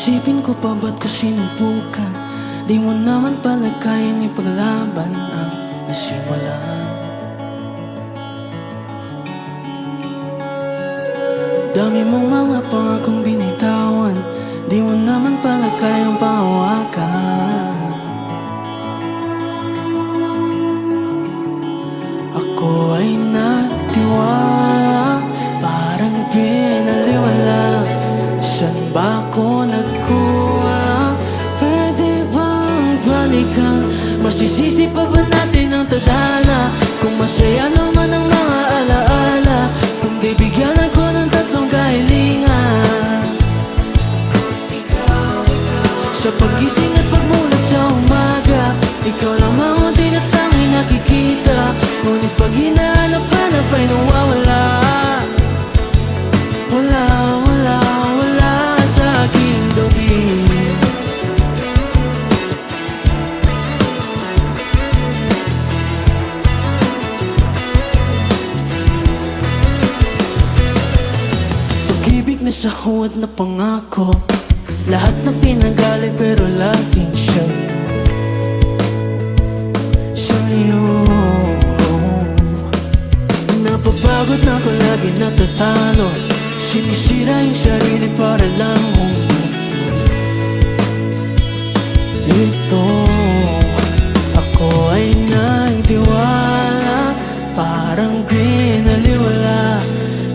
Isipin ko pa ba't ko sinubukan? Di mo naman pala kayang ipaglaban ang nasimulan. Dami mong mga pangakong binitawan, di mo naman pala kayang pahawakan. Ako ay nagtiwala, parang binaliwala. Saan ba ako nagkuha? Pwede bang balikan? Masisisi pa ba natin ang tadhana? Kung masaya naman ang mga alaala, kung bibigyan ako ng tatlong kahilingan. Sa pagising at pagmulat sa umaga, ikaw lamang ang di na tanging nakikita. Ngunit pag hinahanap-hanap ay nawawala. Wala, wala, wala sa aking gabi. Pag-ibig na sa huwad na pangako, lahat ng pinagali pero laging sa'yo. Napapagod na ako, lagi natatalo. Sinisira yung sarili para lang ito. Ako ay nagtiwala, parang binaliwala.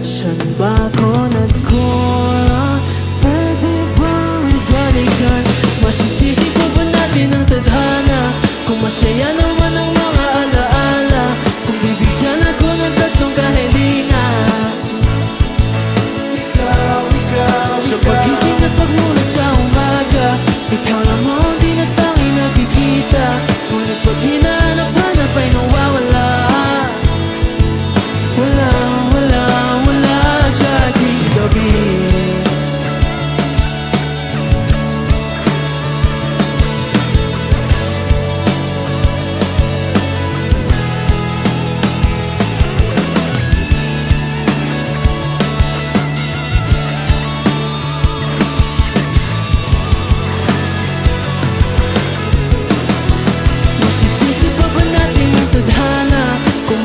Saan ba ako nagkuha? Pwede bang balikan? Masisisi pa ba natin ang tadhana? Kung masaya naman ang mga alaala, kung bibigyan ako ng tatlong kahilingan. Sa pagising at pagmulat sa umaga, ikaw lamang di na tanging nakikita. Ngunit pag hinahanap-hanap ay nawawala. Wala, wala, wala sa aking gabi.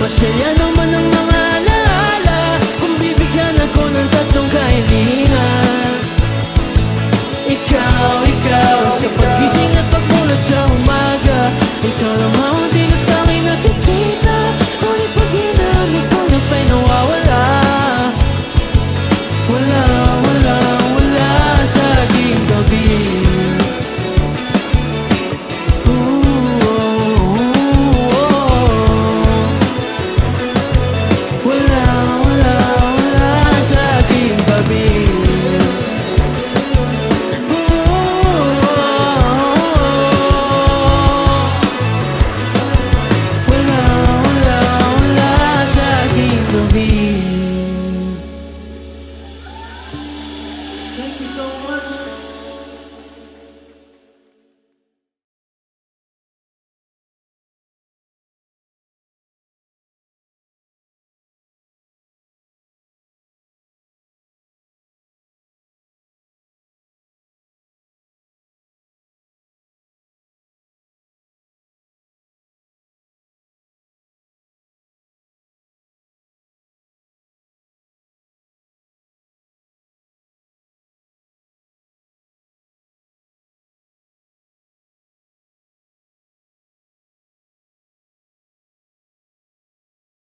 Masaya naman